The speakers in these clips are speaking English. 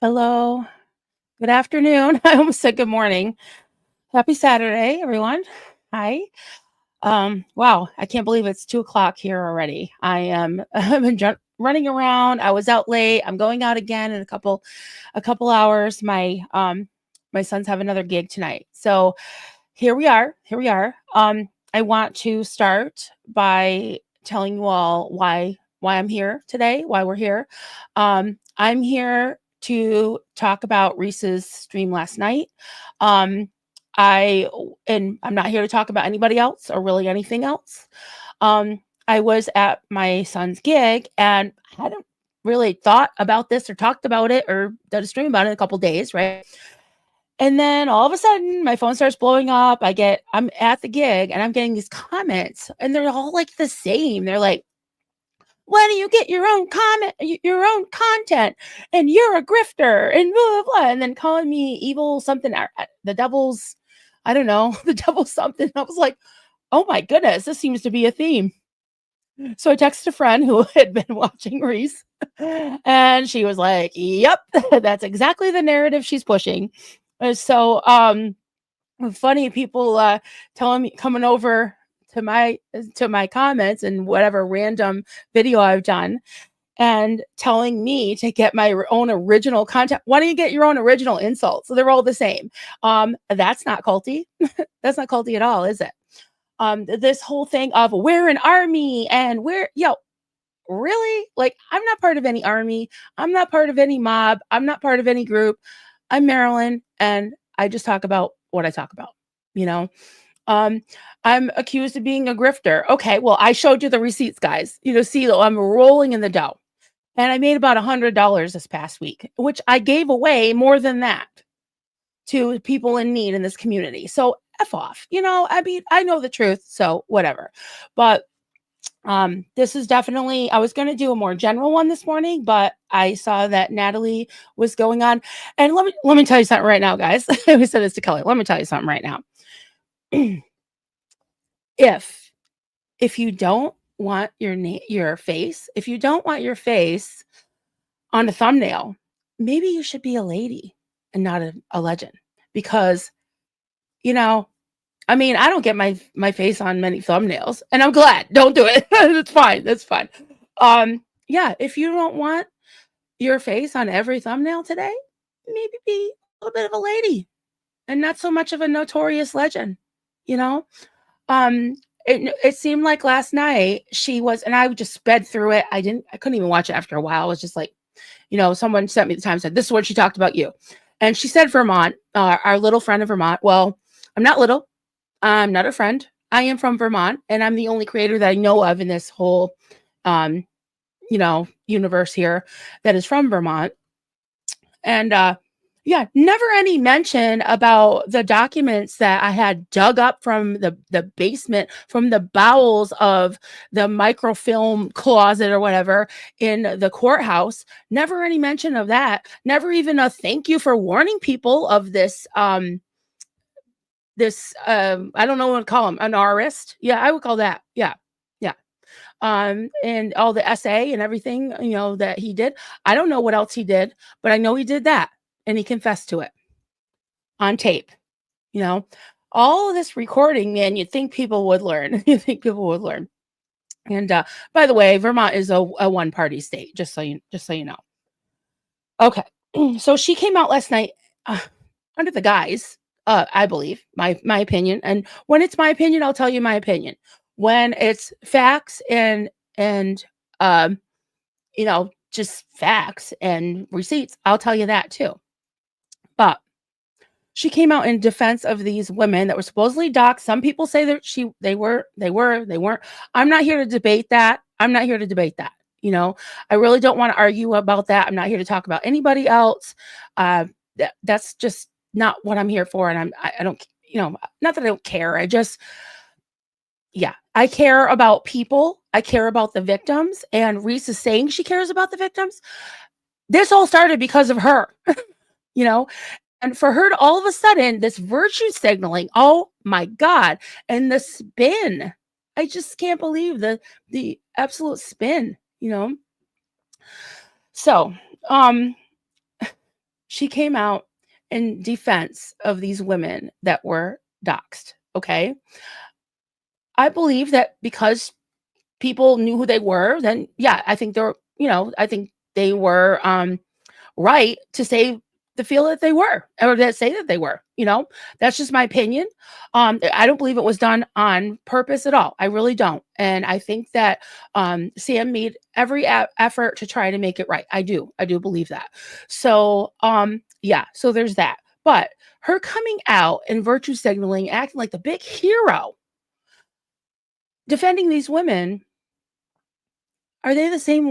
Hello. Good afternoon. I almost said good morning. Happy Saturday, everyone. Hi. Wow, I can't believe it's 2 o'clock here already. I've been running around. I was out late. I'm going out again in a couple hours. My sons have another gig tonight. So here we are. Here we are. I want to start by telling you all why I'm here today, why we're here. I'm here to talk about Reese's stream last night. Um, and I'm not here to talk about anybody else or really anything else. I was at my son's gig and I hadn't really thought about this or talked about it or done a stream about it in a couple days, right? And then all of a sudden, my phone starts blowing up. I'm at the gig and I'm getting these comments, and they're all like the same. They're like, why do you get your own your own content? And you're a grifter, and blah, blah, blah. And then calling me evil something, the devil's, I don't know, the devil's something. I was like, oh my goodness, this seems to be a theme. So I texted a friend who had been watching Reese, and she was like, yep, that's exactly the narrative she's pushing. So funny people telling me, coming over to my comments and whatever random video I've done, and telling me to get my own original content. Why don't you get your own original insults? So they're all the same. That's not culty. That's not culty at all, is it? This whole thing of we're an army and really, like, I'm not part of any army. I'm not part of any mob. I'm not part of any group. I'm Marilyn, and I just talk about what I talk about, you know. um I'm accused of being a grifter. Okay, well, I showed you the receipts, guys. See, I'm rolling in the dough, and I made about $100 this past week, which I gave away more than that to people in need in this community. So F off. I mean, I know the truth, so whatever. But this is definitely, I was going to do a more general one this morning, but I saw that Natalie was going on. And let me tell you something right now, guys. We said this to Kelly. Let me tell you something right now. if if you don't want your face, if you don't want your face on a thumbnail, maybe you should be a lady and not a legend. Because, you know, I mean, I don't get my face on many thumbnails, and I'm glad. Don't do it. That's fine. That's fine. Yeah, if you don't want your face on every thumbnail today, maybe be a little bit of a lady and not so much of a notorious legend, you know? Um, it seemed like last night she was, and I just sped through it. I couldn't even watch it after a while. I was just like, someone sent me the time, said, this is what she talked about you. And she said Vermont, our little friend of Vermont. Well, I'm not little. I'm not a friend. I am from Vermont, and I'm the only creator that I know of in this whole, um, universe here that is from Vermont. And yeah, never any mention about the documents that I had dug up from the basement, from the bowels of the microfilm closet or whatever in the courthouse. Never any mention of that. Never even a thank you for warning people of this I don't know what to call him, an artist. Yeah, I would call that. Yeah. Yeah. And all the essay and everything, that he did. I don't know what else he did, but I know he did that, and he confessed to it on tape. You know, all of this recording, man, you'd think people would learn. You think people would learn. And by the way, Vermont is a one party state, just so you know. Okay. So she came out last night, uh, under the guise, I believe, my opinion. And when it's my opinion, I'll tell you my opinion. When it's facts and just facts and receipts, I'll tell you that too. But she came out in defense of these women that were supposedly doxxed. Some people say that they weren't. I'm not here to debate that. I'm not here to debate that. I really don't want to argue about that. I'm not here to talk about anybody else. That's just not what I'm here for. And I don't, not that I don't care. Yeah, I care about people. I care about the victims. And Reese is saying she cares about the victims. This all started because of her, you know, and for her to all of a sudden, this virtue signaling, oh my God, and the spin. I just can't believe the absolute spin. So, um, she came out in defense of these women that were doxxed. Okay. I believe that because people knew who they were, then yeah, I think they're, I think they were right to say the feel that they were or that say that they were, that's just my opinion. I don't believe it was done on purpose at all. I really don't. And I think that Sam made every effort to try to make it right. I do believe that. So yeah, so there's that. But her coming out and virtue signaling, acting like the big hero, defending these women, aren't they the same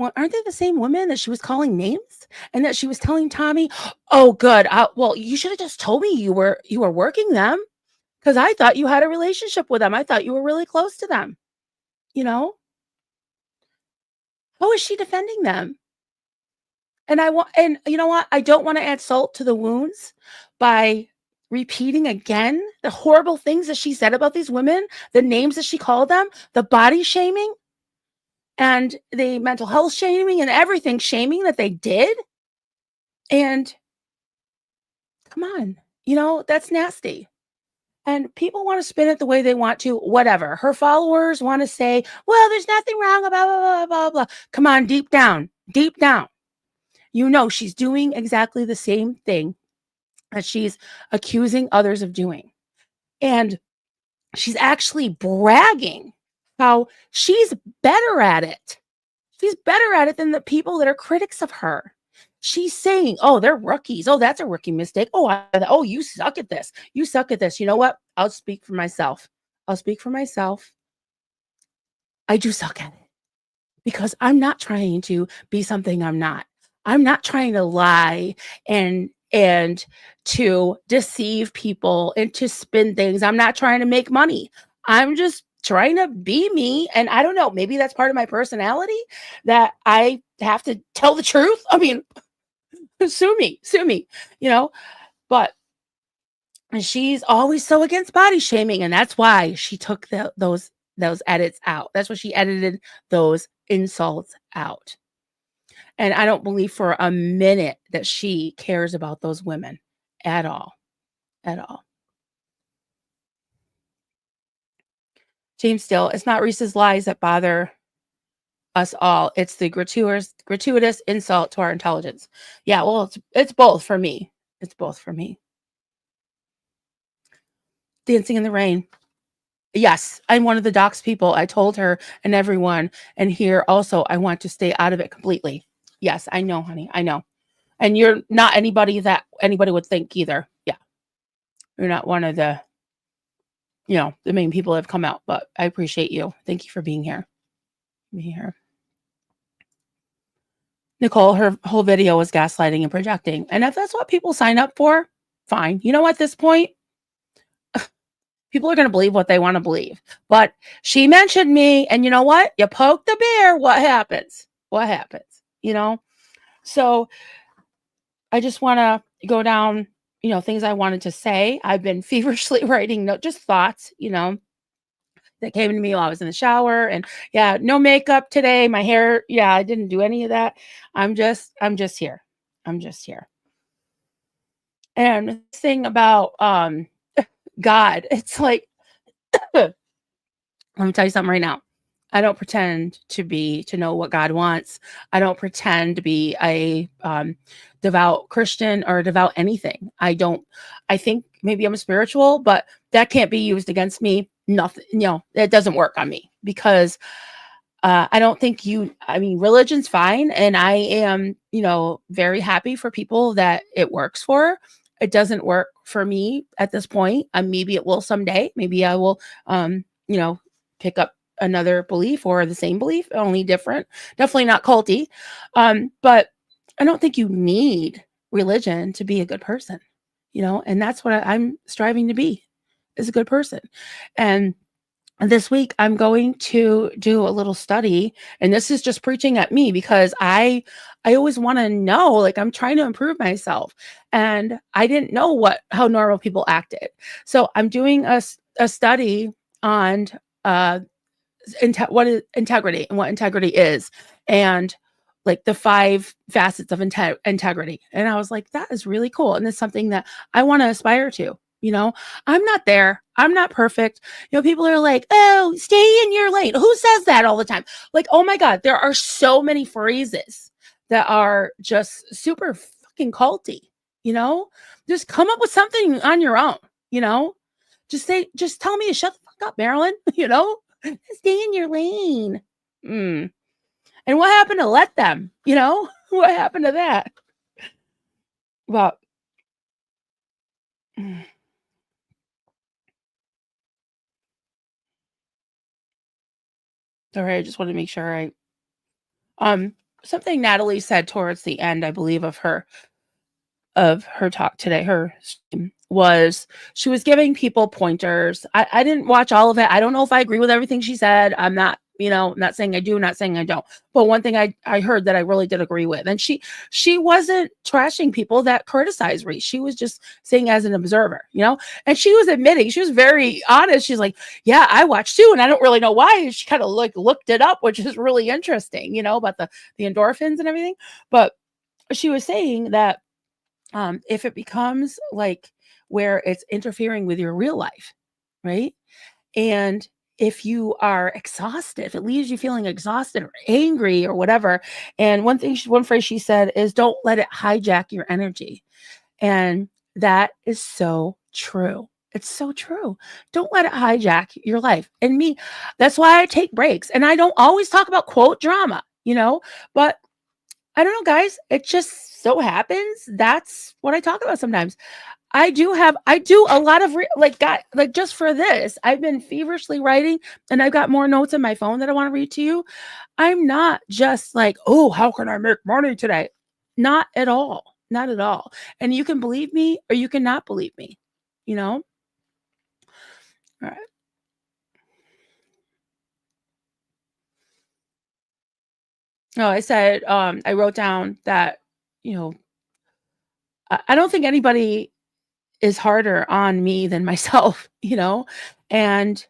women that she was calling names and that she was telling Tommy, "Oh, good. Well, you should have just told me you were working them because I thought you had a relationship with them. I thought you were really close to them." You know? How is she defending them? And you know what? I don't want to add salt to the wounds by repeating again the horrible things that she said about these women, the names that she called them, the body shaming and the mental health shaming and everything shaming that they did. And come on, that's nasty. And people want to spin it the way they want to, whatever. Her followers want to say, well, there's nothing wrong, blah, blah, blah, blah, blah. Come on, deep down, she's doing exactly the same thing that she's accusing others of doing. And she's actually bragging how she's better at it. She's better at it than the people that are critics of her. She's saying, "Oh, they're rookies. Oh, that's a rookie mistake. Oh, you suck at this. You suck at this." You know what? I'll speak for myself. I'll speak for myself. I do suck at it because I'm not trying to be something I'm not. I'm not trying to lie and to deceive people and to spin things. I'm not trying to make money. I'm just trying to be me. And I don't know, maybe that's part of my personality that I have to tell the truth. I mean, sue me, but she's always so against body shaming. And that's why she took those edits out. That's why she edited those insults out. And I don't believe for a minute that she cares about those women at all. At all. James Still, it's not Reese's lies that bother us all. It's the gratuitous insult to our intelligence. Yeah, well, it's both for me. It's both for me. Dancing in the Rain. Yes, I'm one of the docs people. I told her and everyone, and here also, I want to stay out of it completely. Yes, I know, honey. I know. And you're not anybody that anybody would think either. Yeah. You're not one of the the main people that have come out, but I appreciate you. Thank you for being here. Nicole, her whole video was gaslighting and projecting. And if that's what people sign up for, fine. At this point, people are going to believe what they want to believe. But she mentioned me, and you know what? You poke the bear, what happens? What happens? So I just want to go down, things I wanted to say. I've been feverishly writing just thoughts, that came to me while I was in the shower. And yeah, no makeup today. My hair, yeah, I didn't do any of that. I'm just here. I'm just here. And the thing about God, it's like let me tell you something right now. I don't pretend to know what God wants. I don't pretend to be a devout Christian or devout anything. I think maybe I'm spiritual, but that can't be used against me. Nothing, it doesn't work on me because I don't think religion's fine. And I am, very happy for people that it works for. It doesn't work for me at this point. Maybe it will someday. Maybe I will, pick up another belief or the same belief, only different. Definitely not culty. But I don't think you need religion to be a good person, and that's what I'm striving to be, is a good person. And this week I'm going to do a little study, and this is just preaching at me because I always want to know, like, I'm trying to improve myself, and I didn't know how normal people acted. So I'm doing a study on what is integrity and what integrity is, and like the 5 facets of integrity. And I was like, that is really cool. And it's something that I want to aspire to. You know, I'm not there. I'm not perfect. You know, people are like, oh, stay in your lane. Who says that all the time? Like, oh my God, there are so many phrases that are just super fucking culty. You know, just come up with something on your own. You know, just tell me to shut the fuck up, Marilyn. You know, stay in your lane. Mm. And what happened to let them? You know, what happened to that? Well, sorry, I just want to make sure um something Natalie said towards the end, I believe, of her talk today, her stream, was she was giving people pointers. I didn't watch all of it. I don't know if I agree with everything she said. I'm not, you know, not saying I do, not saying I don't. But one thing I heard that I really did agree with. And she wasn't trashing people that criticize Reese. She was just saying as an observer, you know, and she was admitting, she was very honest. She's like, yeah, I watched too, and I don't really know why. And she kind of like looked it up, which is really interesting, you know, about the endorphins and everything. But she was saying that if it becomes like where it's interfering with your real life, right? And if you are exhausted, if it leaves you feeling exhausted or angry or whatever, and one phrase she said is, "Don't let it hijack your energy," and that is so true. It's so true. Don't let it hijack your life. And me, that's why I take breaks, and I don't always talk about quote drama, you know, but I don't know, guys. It just so happens that's what I talk about sometimes. I do a lot of like just for this. I've been feverishly writing, and I've got more notes in my phone that I want to read to you. I'm not just like, oh, how can I make money today? Not at all. Not at all. And you can believe me or you cannot believe me. You know? All right. No, I said, I wrote down that, you know, I don't think anybody is harder on me than myself, you know? And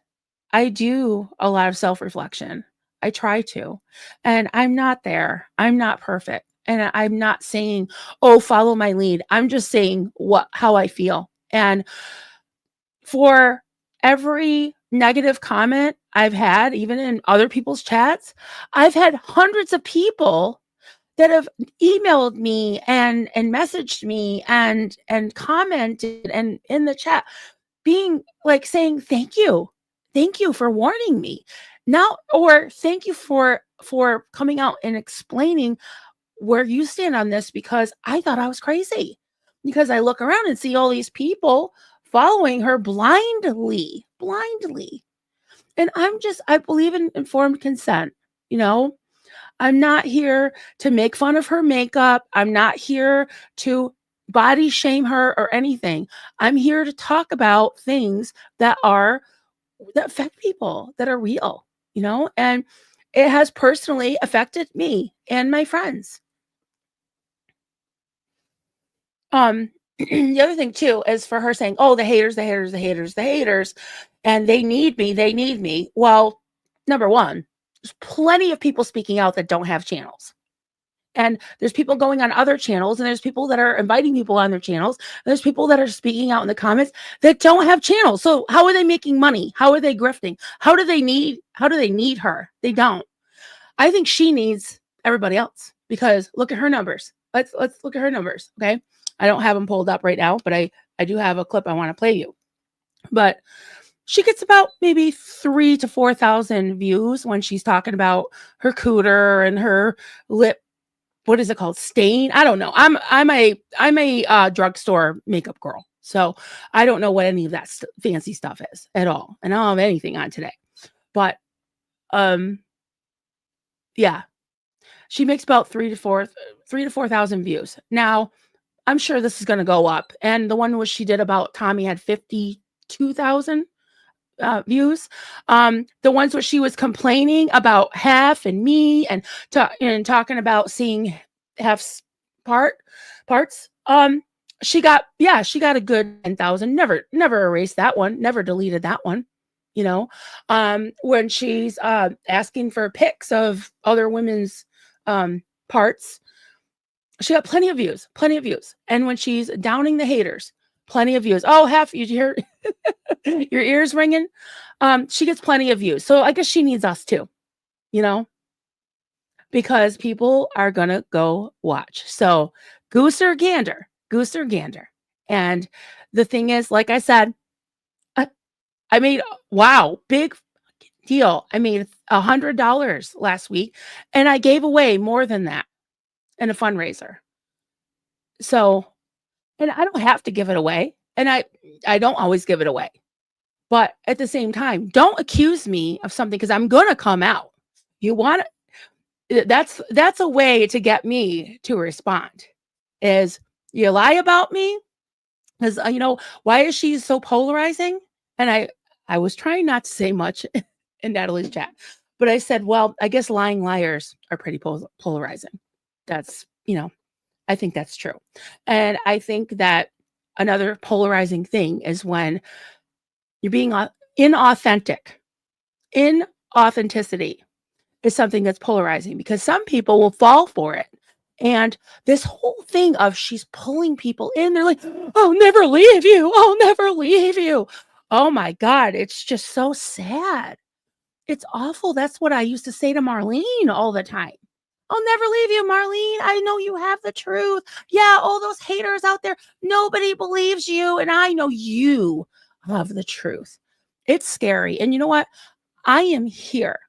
I do a lot of self-reflection. I try to. And I'm not there. I'm not perfect. And I'm not saying, "Oh, follow my lead." I'm just saying what how I feel. And for every negative comment I've had, even in other people's chats, I've had hundreds of people that have emailed me and messaged me and commented and in the chat being like saying thank you for warning me now, or thank you for coming out and explaining where you stand on this, because I thought I was crazy, because I look around and see all these people following her blindly, and I believe in informed consent, you know. I'm not here to make fun of her makeup. I'm not here to body shame her or anything. I'm here to talk about things that affect people, that are real, you know? And it has personally affected me and my friends. The other thing too is for her saying, "Oh, the haters, the haters, the haters, the haters, and they need me, they need me." Well, number one, there's plenty of people speaking out that don't have channels. And there's people going on other channels, and there's people that are inviting people on their channels. There's people that are speaking out in the comments that don't have channels. So how are they making money? How are they grifting? How do they need her? They don't. I think she needs everybody else, because look at her numbers. Let's look at her numbers, okay? I don't have them pulled up right now, but I do have a clip I want to play you. But she gets about maybe 3 to 4,000 views when she's talking about her cooter and her lip, what is it called? Stain? I don't know. I'm a drugstore makeup girl. So I don't know what any of that fancy stuff is at all. And I don't have anything on today. But um yeah, she makes about 3 to 4,000 views. Now, I'm sure this is going to go up. And the one was she did about Tommy had 52,000 views. The ones where she was complaining about half and me and talking about seeing half's parts. She got a good 10,000. Never erased that one. Never deleted that one. You know, when she's asking for pics of other women's parts, she got plenty of views, plenty of views. And when she's downing the haters, plenty of views. Oh, half you hear your ears ringing. She gets plenty of views. So I guess she needs us too, you know, because people are gonna go watch. So goose or gander. And the thing is, like I said, I, I made wow, big deal. I made $100 last week, and I gave away more than that in a fundraiser. So, and I don't have to give it away, and I don't always give it away. But at the same time, don't accuse me of something because I'm gonna come out. You want that's a way to get me to respond. Is you lie about me because why is she so polarizing? And I was trying not to say much in Natalie's chat, but I said, well, I guess lying liars are pretty polarizing. That's I think that's true, and I think that another polarizing thing is when you're being inauthentic. Inauthenticity is something that's polarizing because some people will fall for it. And this whole thing of she's pulling people in, they're like, I'll never leave you. I'll never leave you. Oh my God. It's just so sad. It's awful. That's what I used to say to Marlene all the time. I'll never leave you, Marlene. I know you have the truth. Yeah, all those haters out there, nobody believes you. And I know you have the truth. It's scary. And you know what? I am here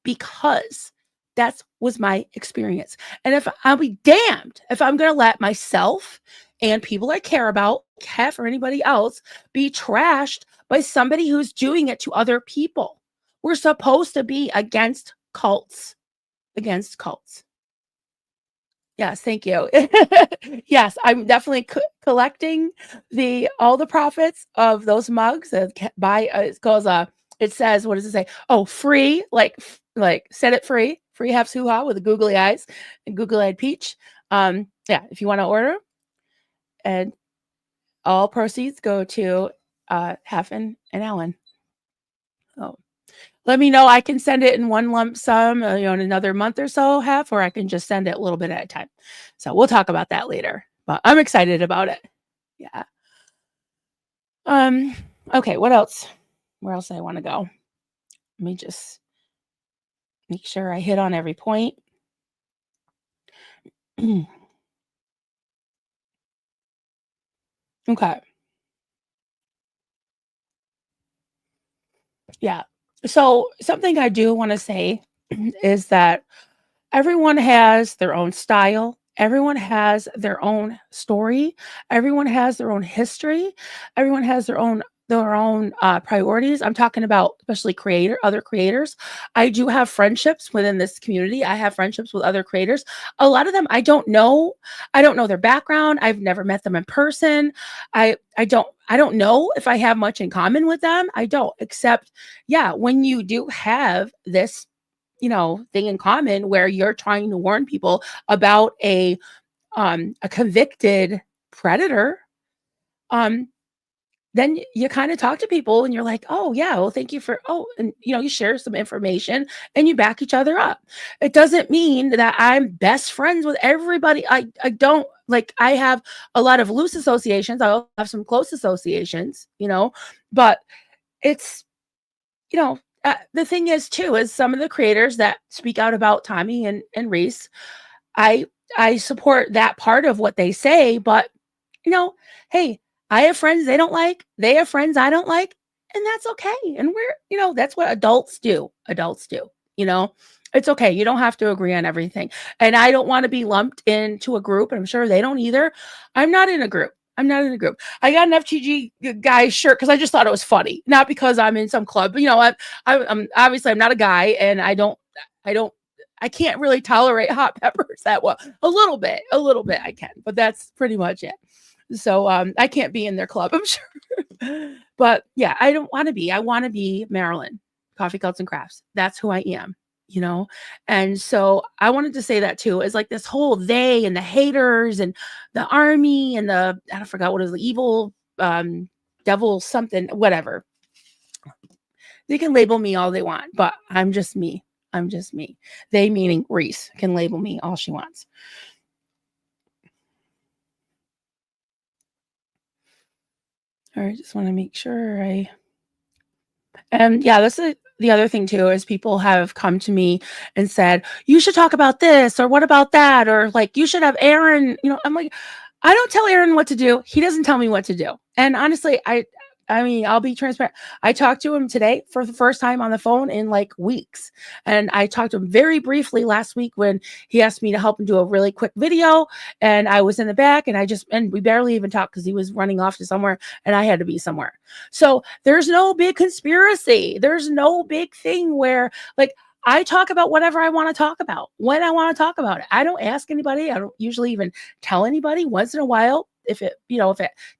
because that was my experience. And if I'll be damned if I'm going to let myself and people I care about, Kev or anybody else, be trashed by somebody who's doing it to other people. We're supposed to be against cults. Against cults. Yes, thank you. Yes, I'm definitely collecting all the profits of those mugs. It goes it says, what does it say? Oh, free, like set it free. Free half hoo-ha with the googly eyes and googly-eyed peach. Yeah, if you want to order, and all proceeds go to Heffen and Ellen. Oh, let me know. I can send it in one lump sum, in another month or so, or I can just send it a little bit at a time. So we'll talk about that later. But I'm excited about it. Yeah. Okay, what else? Where else do I want to go? Let me just make sure I hit on every point. Okay. Yeah. So something I do want to say is that everyone has their own style. Everyone has their own story. Everyone has their own history. Everyone has their own priorities. I'm talking about especially other creators. I do have friendships within this community. I have friendships with other creators. A lot of them I don't know. I don't know their background. I've never met them in person. I don't know if I have much in common with them. I don't, except yeah, when you do have this thing in common where you're trying to warn people about a convicted predator, then you kind of talk to people and you're like, oh yeah, well thank you and you share some information and you back each other up. It doesn't mean that I'm best friends with everybody. I don't, like, I have a lot of loose associations. I also have some close associations, but it's the thing is too is some of the creators that speak out about Tommy and Reese, I I support that part of what they say, but hey, I have friends they don't like, they have friends I don't like, and that's okay. And that's what adults do. Adults do, you know. It's okay. You don't have to agree on everything. And I don't want to be lumped into a group, and I'm sure they don't either. I'm not in a group. I'm not in a group. I got an FTG guy shirt because I just thought it was funny, not because I'm in some club. But I'm obviously I'm not a guy, and I can't really tolerate hot peppers that well. A little bit I can, but that's pretty much it. So I can't be in their club, I'm sure. But yeah, I don't want to be. I want to be Marilyn, Coffee Cults and Crafts. That's who I am. And so I wanted to say that too, is like this whole they and the haters and the army and I forgot what is the evil devil something, whatever. They can label me all they want, but I'm just me. I'm just me. They, meaning Reese, can label me all she wants. All right, just want to make sure and yeah, that's the other thing too is people have come to me and said, "You should talk about this," or "What about that?" or like, "You should have Aaron." I'm like, I don't tell Aaron what to do. He doesn't tell me what to do. And honestly, I mean, I'll be transparent. I talked to him today for the first time on the phone in like weeks. And I talked to him very briefly last week when he asked me to help him do a really quick video. And I was in the back and we barely even talked because he was running off to somewhere and I had to be somewhere. So there's no big conspiracy. There's no big thing where like I talk about whatever I want to talk about when I want to talk about it. I don't ask anybody. I don't usually even tell anybody. Once in a while, if it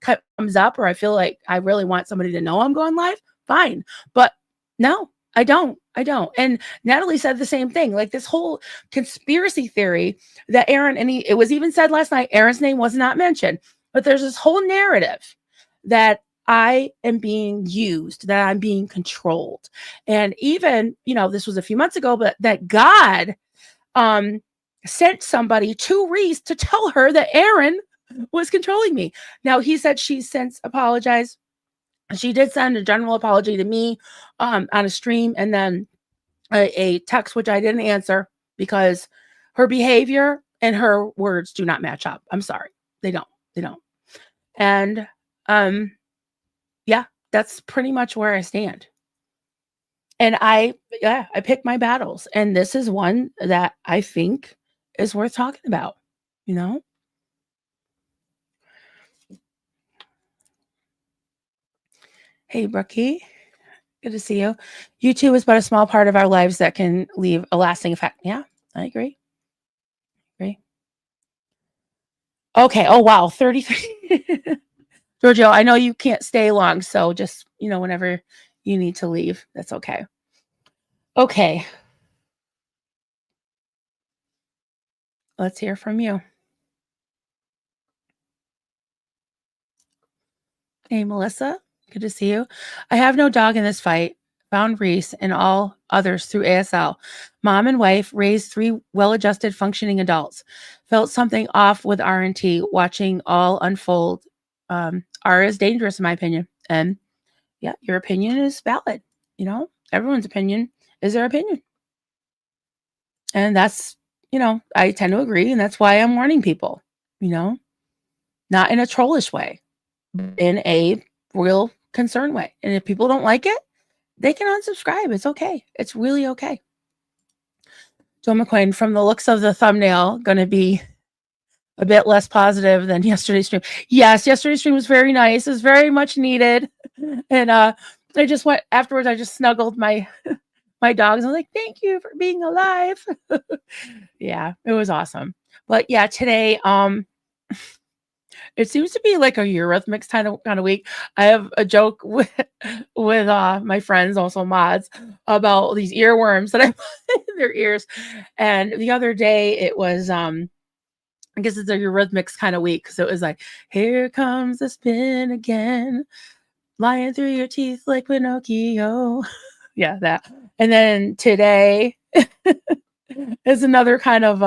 comes up or I feel like I really want somebody to know I'm going live, fine. But no, I don't. I don't. And Natalie said the same thing. Like this whole conspiracy theory that Aaron, it was even said last night, Aaron's name was not mentioned, but there's this whole narrative that I am being used, that I'm being controlled. And even, this was a few months ago, but that God sent somebody to Reese to tell her that Aaron was controlling me. Now, he said she's since apologized. She did send a general apology to me on a stream and then a text, which I didn't answer because her behavior and her words do not match up. I'm sorry. They don't. They don't. And yeah, that's pretty much where I stand. And I pick my battles. And this is one that I think is worth talking about, Hey, Brookie. Good to see you. YouTube is but a small part of our lives that can leave a lasting effect. Yeah, I agree. Okay. Oh, wow. 33. Giorgio, I know you can't stay long. So just, whenever you need to leave, that's okay. Okay. Let's hear from you. Hey, Melissa. Good to see you. I have no dog in this fight. Found Reese and all others through ASL. Mom and wife raised 3 well-adjusted, functioning adults. Felt something off with RNT watching all unfold. R is dangerous in my opinion. And yeah, your opinion is valid. Everyone's opinion is their opinion. And that's, I tend to agree. And that's why I'm warning people, not in a trollish way, in a real concern way. And if people don't like it, they can unsubscribe. It's okay. It's really okay. Joe McQuain, from the looks of the thumbnail, going to be a bit less positive than yesterday's stream. Yes, yesterday's stream was very nice. It was very much needed. And I just went afterwards. I just snuggled my dogs. I was like, thank you for being alive. Yeah, it was awesome. But yeah, today, it seems to be like a Eurythmics kind of week. I have a joke with my friends, also mods, about these earworms that I put in their ears. And the other day it was I guess it's a Eurythmics kind of week. So it was like, here comes the spin again, lying through your teeth like Pinocchio. Yeah, that. And then today is another kind of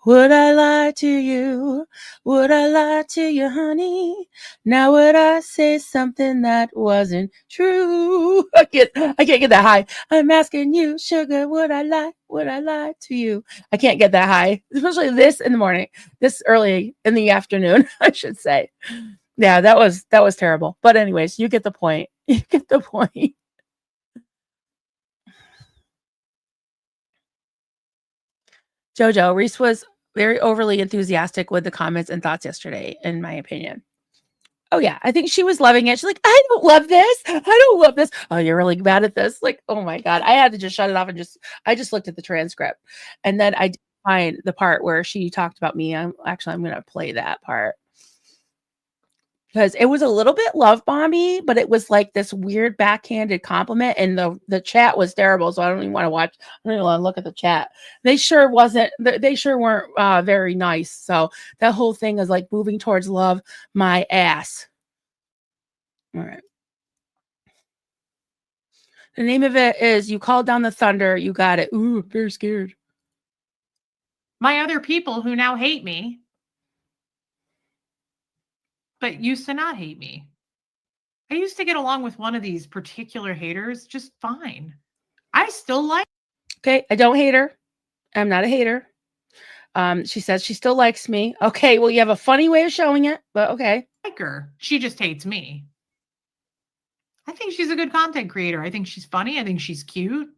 would I lie to you? Would I lie to you, honey? Now would I say something that wasn't true? I can't get that high. I'm asking you, sugar, would I lie? Would I lie to you? I can't get that high, especially this in the morning, this early in the afternoon, I should say. Yeah, that was terrible. But anyways, you get the point. You get the point. Jojo, Reese was very overly enthusiastic with the comments and thoughts yesterday, in my opinion. Oh yeah, I think she was loving it. She's like, I don't love this. I don't love this. Oh, you're really bad at this. Like, oh my God. I had to just shut it off and I just looked at the transcript. And then I did find the part where she talked about me. I'm going to play that part. Because it was a little bit love bomby, but it was like this weird backhanded compliment, and the chat was terrible. So I don't even want to watch. I don't even want to look at the chat. They sure weren't very nice. So that whole thing is like moving towards love my ass. All right. The name of it is You Called Down the Thunder, You Got It. Ooh, I'm very scared. My other people who now hate me, but used to not hate me. I used to get along with one of these particular haters just fine. I still Okay, I don't hate her. I'm not a hater. She says she still likes me. Okay, well, you have a funny way of showing it, but okay. like her. She just hates me. I think she's a good content creator. I think she's funny. I think she's cute.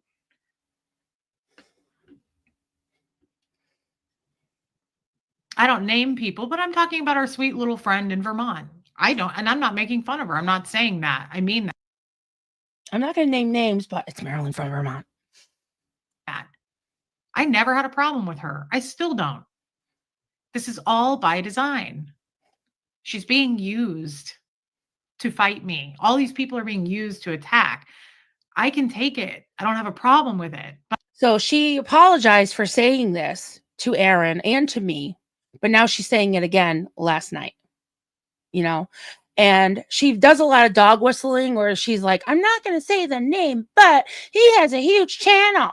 I don't name people, but I'm talking about our sweet little friend in Vermont. I don't, and I'm not making fun of her. I'm not saying that. I mean that. I'm not going to name names, but it's Marilyn from Vermont. I never had a problem with her. I still don't. This is all by design. She's being used to fight me. All these people are being used to attack. I can take it. I don't have a problem with it. So she apologized for saying this to Aaron and to me, but now she's saying it again last night, you know, and she does a lot of dog whistling where she's like, I'm not going to say the name, but he has a huge channel,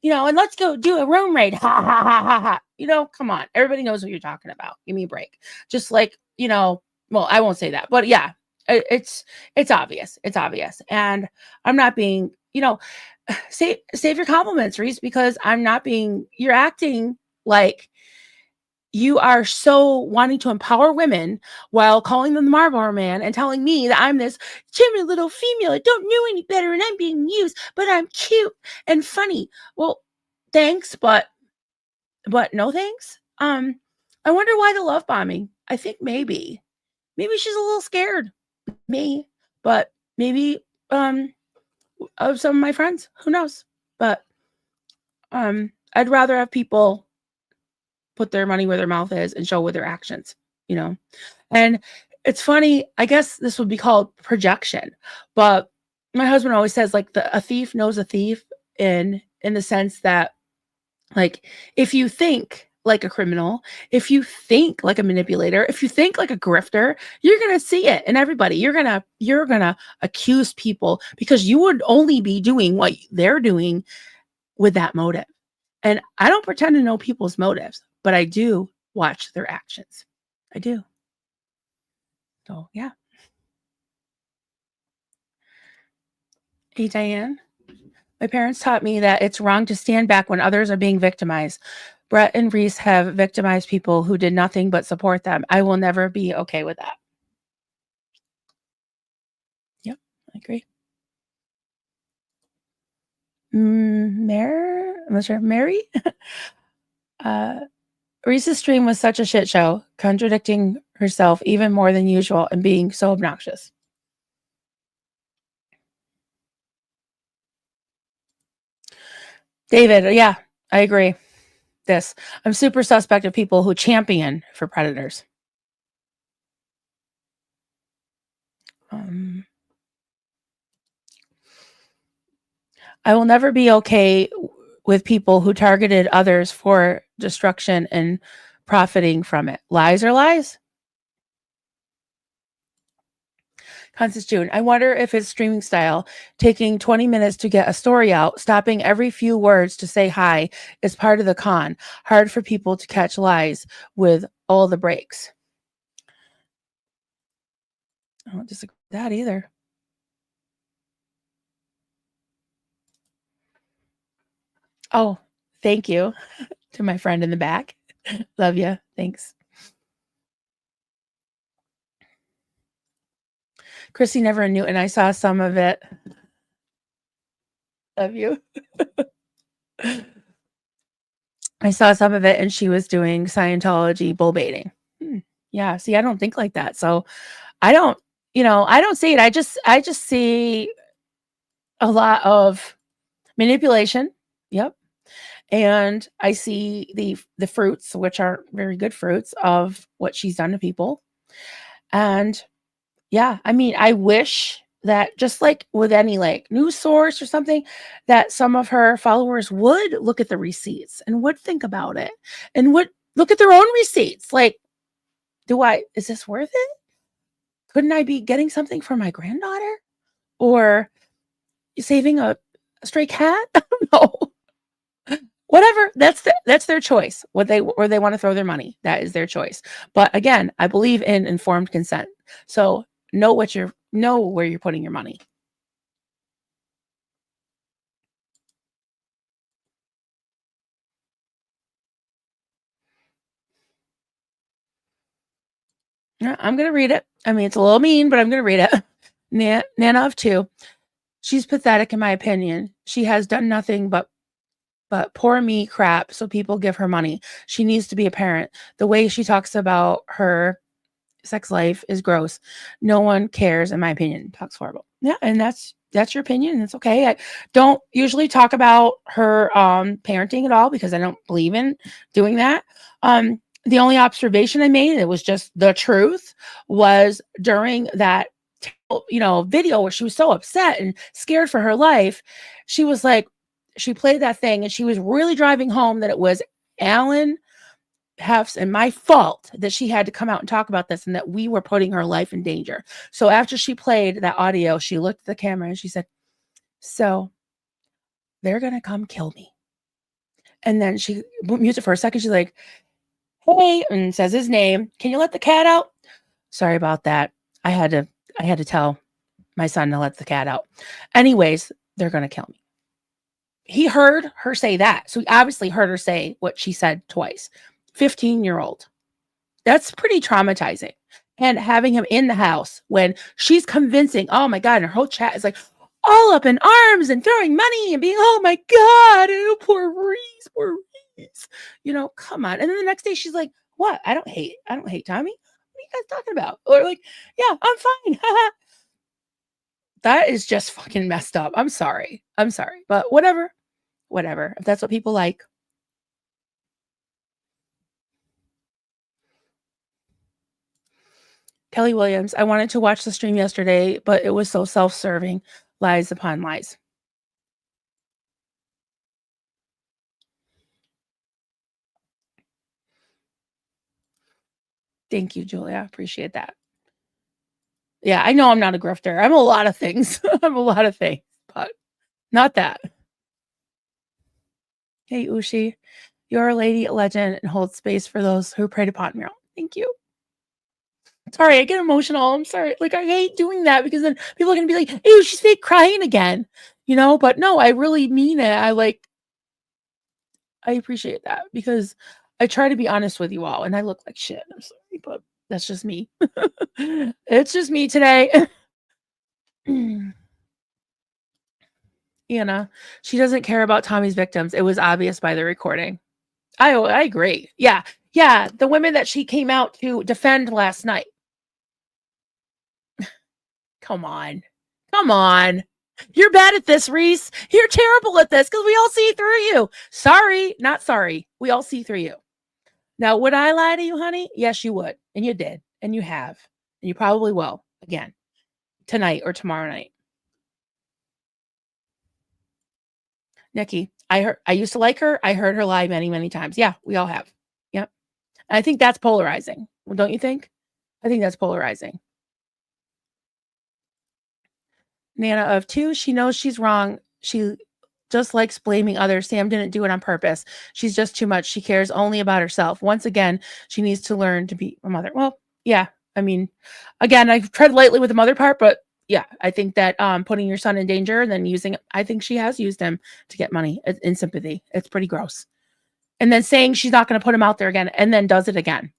you know, and let's go do a room raid. Ha ha ha ha ha. You know, come on. Everybody knows what you're talking about. Give me a break. Just like, you know, well, I won't say that, but yeah, it's obvious. It's obvious. And I'm not being, you know, save your compliments, Reese, because I'm not being, you're acting like you are so wanting to empower women while calling them the Marlboro Man and telling me that I'm this timid little female. I don't know any better and I'm being used, but I'm cute and funny. Well, thanks, but no thanks. I wonder why the love bombing. I think maybe she's a little scared. Me, but maybe of some of my friends. Who knows? But I'd rather have people put their money where their mouth is and show with their actions, you know. And it's funny, I guess this would be called projection, but my husband always says like a thief knows a thief in the sense that, like, if you think like a criminal, if you think like a manipulator, if you think like a grifter, you're going to see it in everybody. You're going to accuse people because you would only be doing what they're doing with that motive. And I don't pretend to know people's motives, but I do watch their actions. I do. So, yeah. Hey, Diane. My parents taught me that it's wrong to stand back when others are being victimized. Brett and Reese have victimized people who did nothing but support them. I will never be okay with that. Yep, I agree. I'm not sure. Mary? Reese's stream was such a shit show, contradicting herself even more than usual and being so obnoxious. David, yeah, I agree. I'm super suspect of people who champion for predators. I will never be okay with people who targeted others for destruction and profiting from it. Lies are lies. Constance June, I wonder if it's streaming style, taking 20 minutes to get a story out, stopping every few words to say hi is part of the con. Hard for people to catch lies with all the breaks. I don't disagree with that either. Oh, thank you to my friend in the back. Love you. Thanks. Chrissy never knew, and I saw some of it. Love you. I saw some of it, and she was doing Scientology bull baiting. Yeah, see, I don't think like that. So I don't, I don't see it. I just see a lot of manipulation. Yep. And I see the fruits, which are very good fruits of what she's done to people. And yeah, I mean, I wish that just like with any like news source or something, that some of her followers would look at the receipts and would think about it and would look at their own receipts. Like, is this worth it? Couldn't I be getting something for my granddaughter? Or, saving a stray cat? I don't know. Whatever. That's their choice. Where they want to throw their money. That is their choice. But again, I believe in informed consent. So know where you're putting your money. Yeah, I'm gonna read it. I mean, it's a little mean, but I'm gonna read it. Nana of 2. She's pathetic in my opinion. She has done nothing but poor me crap, so people give her money. She needs to be a parent. The way she talks about her sex life is gross. No one cares, in my opinion. Talks horrible. Yeah, and that's your opinion, and it's okay. I don't usually talk about her parenting at all because I don't believe in doing that. The only observation I made, it was just the truth, was during that video where she was so upset and scared for her life. She was like, she played that thing and she was really driving home that it was Alan Heff's and my fault that she had to come out and talk about this and that we were putting her life in danger. So after she played that audio, she looked at the camera and she said, so they're going to come kill me. And then she mutes it for a second. She's like, hey, and says his name. Can you let the cat out? Sorry about that. I had to tell my son to let the cat out. Anyways, they're going to kill me. He heard her say that. So he obviously heard her say what she said twice. 15-year-old. That's pretty traumatizing. And having him in the house when she's convincing, oh my God, and her whole chat is like all up in arms and throwing money and being, oh my God, oh, poor Reese, poor Reese. Come on. And then the next day she's like, what? I don't hate Tommy. What are you guys talking about? Or like, yeah, I'm fine. That is just fucking messed up. I'm sorry. But whatever. If that's what people like. Kelly Williams, I wanted to watch the stream yesterday, but it was so self-serving. Lies upon lies. Thank you, Julia. Appreciate that. Yeah, I know I'm not a grifter. I'm a lot of things. But not that. Hey, Ushi, you're a lady, a legend, and hold space for those who preyed upon me. Thank you. Sorry, I get emotional. I'm sorry. Like, I hate doing that because then people are going to be like, ew, she's fake crying again. But no, I really mean it. I appreciate that because I try to be honest with you all and I look like shit. I'm sorry, but that's just me. It's just me today. Anna, she doesn't care about Tommy's victims. It was obvious by the recording. I agree. Yeah. The women that she came out to defend last night. Come on. You're bad at this, Reese. You're terrible at this because we all see through you. Sorry, not sorry. We all see through you. Now, would I lie to you, honey? Yes, you would. And you did. And you have. And you probably will again tonight or tomorrow night. Nikki, I used to like her. I heard her lie many, many times. Yeah, we all have. Yep. And I think that's polarizing. Well, don't you think? I think that's polarizing. Nana of 2, she knows she's wrong. She just likes blaming others. Sam didn't do it on purpose. She's just too much. She cares only about herself. Once again, she needs to learn to be a mother. Well, yeah. I mean, again, I tread lightly with the mother part, but yeah, I think that putting your son in danger and then I think she has used him to get money in sympathy. It's pretty gross. And then saying she's not going to put him out there again and then does it again.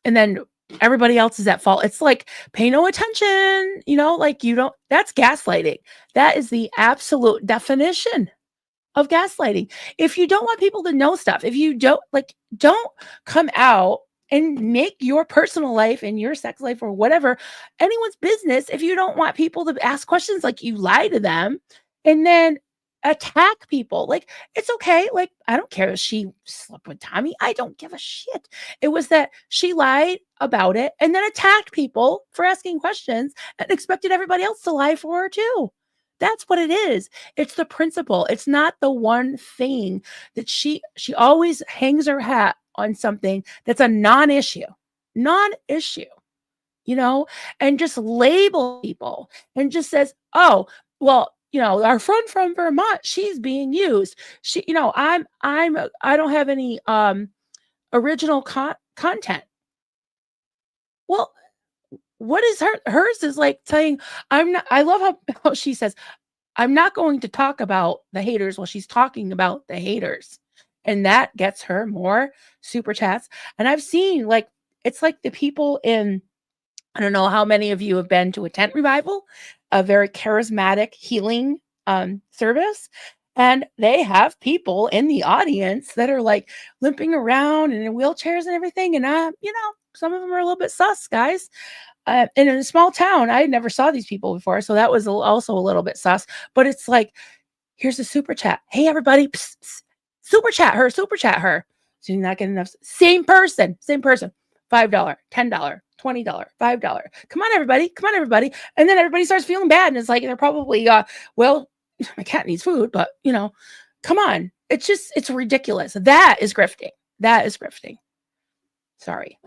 And then everybody else is at fault. It's like, pay no attention, that's gaslighting. That is the absolute definition of gaslighting. If you don't want people to know stuff, if you don't come out and make your personal life and your sex life or whatever anyone's business, if you don't want people to ask questions, like you lie to them and then attack people. Like, it's okay. Like, I don't care if she slept with Tommy. I don't give a shit. It was that she lied about it and then attacked people for asking questions and expected everybody else to lie for her too. That's what it is. It's the principle. It's not the one thing that she always hangs her hat on something that's a non-issue, and just label people and just says, oh, well, our friend from Vermont, she's being used. She, I don't have any original content. Well, what is hers is like saying, I love how she says, I'm not going to talk about the haters while she's talking about the haters. And that gets her more super chats. And I've seen it's like the people in, I don't know how many of you have been to a tent revival, a very charismatic healing service. And they have people in the audience that are like limping around and in wheelchairs and everything. And, some of them are a little bit sus, guys. And in a small town, I never saw these people before. So that was also a little bit sus. But it's like, here's a super chat. Hey, everybody, psst, psst, super chat her. So you're not getting enough. Same person. $5, $10, $20, $5. Come on, everybody. And then everybody starts feeling bad. And it's like, they're probably, well, my cat needs food, but come on. It's ridiculous. That is grifting. Sorry.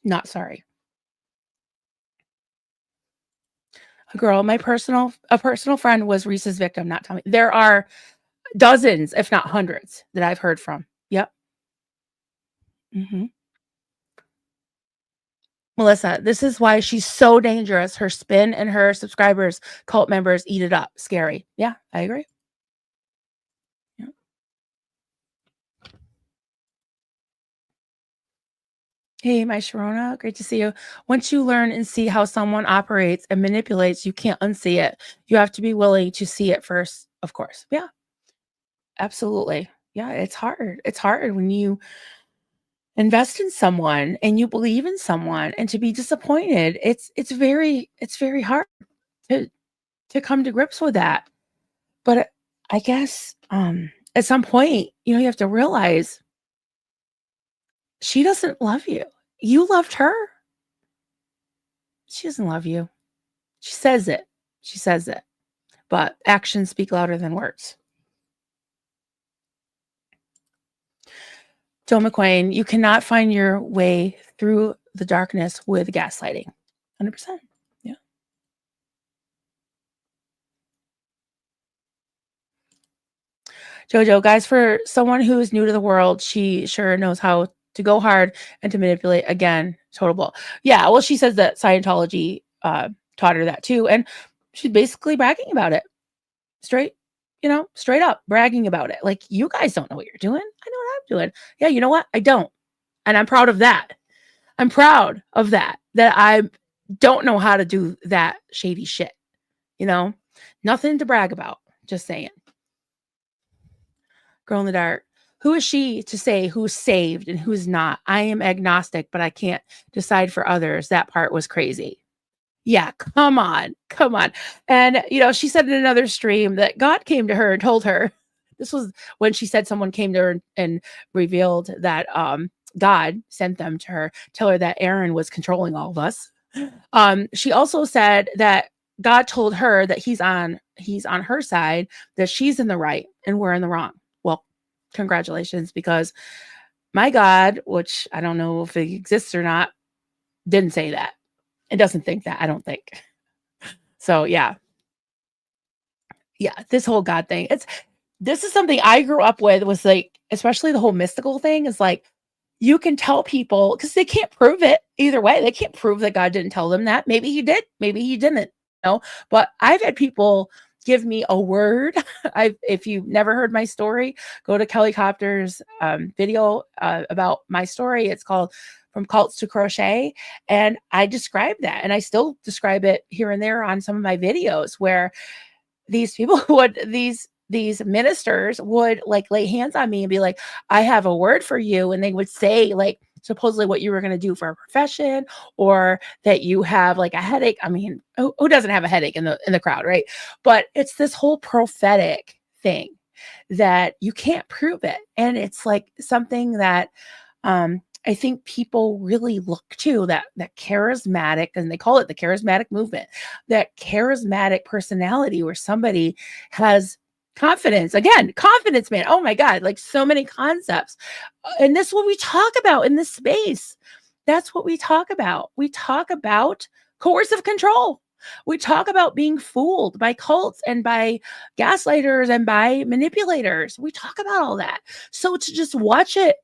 Not sorry. A personal friend was Reese's victim, not Tommy. There are dozens, if not hundreds, that I've heard from. Yep. Melissa, this is why she's so dangerous. Her spin and her subscribers, cult members eat it up. Scary. Yeah, I agree. Yeah. Hey, my Sharona, great to see you. Once you learn and see how someone operates and manipulates, you can't unsee it. You have to be willing to see it first, of course. Yeah, absolutely. Yeah, it's hard. It's hard when you invest in someone and you believe in someone, and to be disappointed. It's very hard to come to grips with that. But I guess at some point, you have to realize she doesn't love you. You loved her. She doesn't love you. She says it. But actions speak louder than words. Joe McQuain, you cannot find your way through the darkness with gaslighting. 100%. Yeah. Jojo, guys, for someone who is new to the world, she sure knows how to go hard and to manipulate. Again, total bull. Yeah, well, she says that Scientology taught her that too. And she's basically bragging about it. Straight up bragging about it. Like, you guys don't know what you're doing. I know what I'm doing. Yeah, you know what? I don't. And I'm proud of that. That I don't know how to do that shady shit. Nothing to brag about. Just saying. Girl in the dark. Who is she to say who's saved and who's not? I am agnostic, but I can't decide for others. That part was crazy. Yeah, come on. And, she said in another stream that God came to her and told her, this was when she said someone came to her and revealed that God sent them to her, tell her that Aaron was controlling all of us. She also said that God told her that he's on her side, that she's in the right and we're in the wrong. Well, congratulations, because my God, which I don't know if it exists or not, didn't say that. It doesn't think that, I don't think. So yeah, this whole God thing, this is something I grew up with, was like, especially the whole mystical thing is like, you can tell people, because they can't prove it either way. They can't prove that God didn't tell them that. Maybe he did, maybe he didn't. But I've had people give me a word. If you've never heard my story, go to Kelly Copter's video about my story. It's called From Cults to Crochet. And I describe that. And I still describe it here and there on some of my videos, where these people these ministers would like lay hands on me and be like, I have a word for you. And they would say like supposedly what you were going to do for a profession, or that you have like a headache. I mean, who doesn't have a headache in the crowd, right? But it's this whole prophetic thing that you can't prove it. And it's like something that I think people really look to, that charismatic, and they call it the charismatic movement, that charismatic personality where somebody has confidence. Again, confidence, man. Oh my God, like so many concepts. And this is what we talk about in this space. That's what we talk about. We talk about coercive control. We talk about being fooled by cults and by gaslighters and by manipulators. We talk about all that. So to just watch it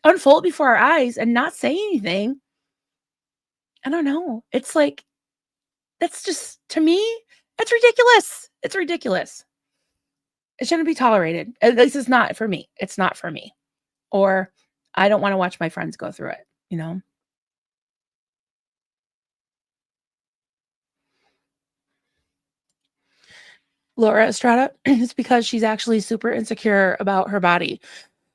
unfold before our eyes and not say anything, I don't know. It's like, that's just, to me, it's ridiculous. It's ridiculous. It shouldn't be tolerated. At least it's not for me. It's not for me. Or I don't want to watch my friends go through it, you know? Laura Estrada, it's because she's actually super insecure about her body.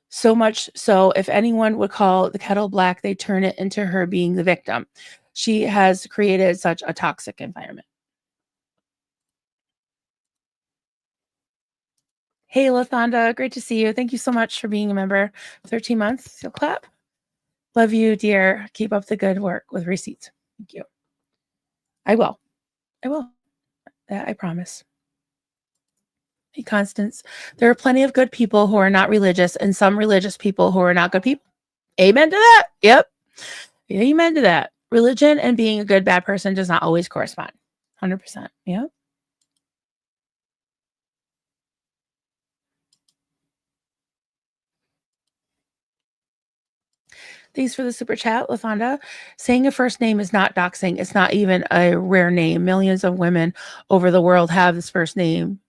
So much so, if anyone would call the kettle black, they turn it into her being the victim. She has created such a toxic environment. Hey, Lathonda, great to see you. Thank you so much for being a member. 13 months, so clap. Love you, dear. Keep up the good work with receipts. Thank you. I will. I will. That I promise. Hey, Constance. There are plenty of good people who are not religious and some religious people who are not good people. Amen to that. Yep. Amen to that. Religion and being a good, bad person does not always correspond. 100%. Yeah. Thanks for the super chat, Lathonda. Saying a first name is not doxing. It's not even a rare name. Millions of women over the world have this first name.